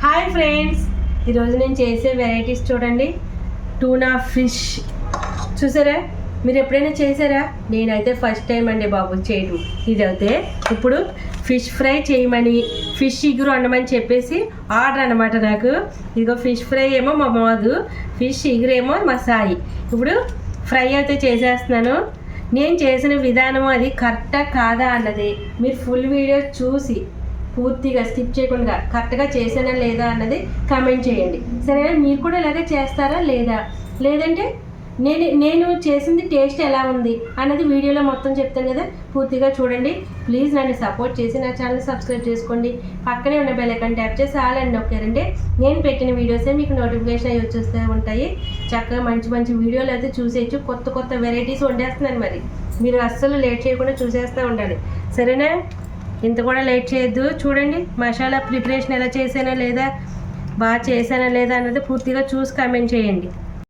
Hi friends, ఈరోజు నేను చేసే వెరైటీస్ చూడండి. టూనా ఫిష్ చూసారా? మీరు ఎప్పుడైనా చేశారా? నేనైతే ఫస్ట్ టైం అండి బాబు చేయడం. ఇదైతే ఇప్పుడు ఫిష్ ఫ్రై చేయమని, ఫిష్ ఇగురు వండమని చెప్పేసి ఆర్డర్ అనమాట నాకు. ఇదిగో ఫిష్ ఫ్రై ఏమో మా మోదు, ఫిష్ ఇగురు ఏమో మా సాయి. ఇప్పుడు ఫ్రై అయితే చేసేస్తున్నాను. నేను చేసిన విధానం అది కరెక్టా కాదా అన్నది మీరు ఫుల్ వీడియో చూసి పూర్తిగా స్కిప్ చేయకుండా కరెక్ట్గా చేసానా లేదా అన్నది కామెంట్ చేయండి. సరేనా? మీరు కూడా ఇలాగే చేస్తారా లేదా, లేదంటే నేను చేసింది టేస్ట్ ఎలా ఉంది అన్నది వీడియోలో మొత్తం చెప్తాను కదా, పూర్తిగా చూడండి. ప్లీజ్ నన్ను సపోర్ట్ చేసి నా ఛానల్ సబ్స్క్రైబ్ చేసుకోండి. పక్కనే ఉన్న బెల్ ఐకాన్ ట్యాప్ చేసి ఆల్ అని నొక్కారంటే నేను పెట్టిన వీడియోసే మీకు నోటిఫికేషన్ అవి వచ్చేస్తూ ఉంటాయి. చక్కగా మంచి మంచి వీడియోలు అయితే చూసేయచ్చు. కొత్త కొత్త వెరైటీస్ వండేస్తున్నాను. మరి మీరు అస్సలు లేట్ చేయకుండా చూసేస్తూ ఉండాలి. సరేనా? ఇంత కూడా లేట్ చేయొద్దు. చూడండి మసాలా ప్రిపరేషన్ ఎలా చేసానా లేదా, బాగా చేసానా లేదా అన్నది పూర్తిగా చూసి కామెంట్ చేయండి.